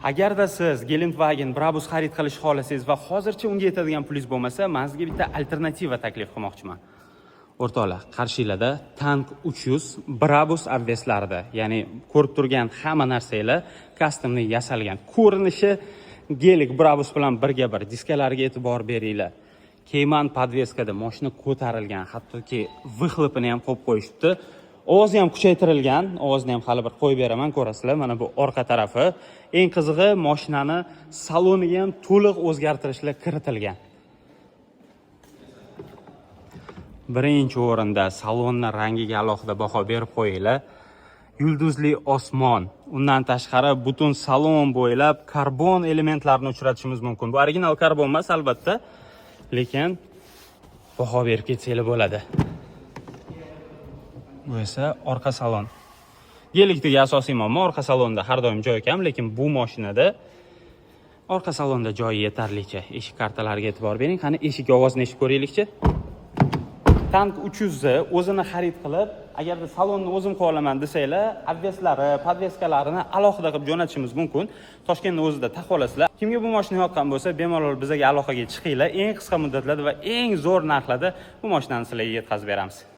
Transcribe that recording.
Agarda siz Gelandewagen Brabus xarid qilish xohlasangiz va hozircha unga yetadigan pulingiz bo'lmasa, men sizga bitta alternativa taklif qilmoqchiman. O'rtoqlar, Qarshilarda Tank 300 Brabus obveslarida, ya'ni ko'rib turgan hamma narsalar customly yasalgan. Ko'rinishi Gelik Brabus bilan birga bir. Diskalariga e'tibor beringlar. Keyman podveskada mashina ko'tarilgan, hattoki vyxlopini ham qo'yib qo'yishibdi. Ovozi ham kuchaytirilgan, ovozni ham hali bir qo'yib beraman, ko'rasizlar. Mana bu orqa tarafi. Eng qizig'i, mashinani saloniga ham to'liq o'zgartirishlar kiritilgan. Birinchi o'rinda salonning rangiga alohida baho berib qo'yinglar. Yulduzli osmon. Undan tashqari butun salon bo'ylab karbon elementlarini uchratishimiz mumkin. Bu original karbon emas albatta, lekin baho berib ketsanglar bo'ladi. Bu esa orqa salon. Gelikdagi asosiy muammo orqa salonda har doim joy kam, lekin bu mashinada orqa salonda joyi yetarlicha. Eshik kartalariga e'tibor bering. Qani eshik ovozini eshitib ko'raylikchi. Tank 300 ni o'zini xarid qilib, agarda salonni o'zim qilolaman desanglar, obveslari, podveskalarini alohida qilib jo'natishimiz mumkin. Toshkentning o'zida taqa olasizlar. Kimga bu mashina yoqqan bo'lsa, bemalol bizga aloqaga chiqinglar. Eng qisqa muddatlarda va eng zo'r narxlarda bu mashinani sizlarga yetkazib beramiz.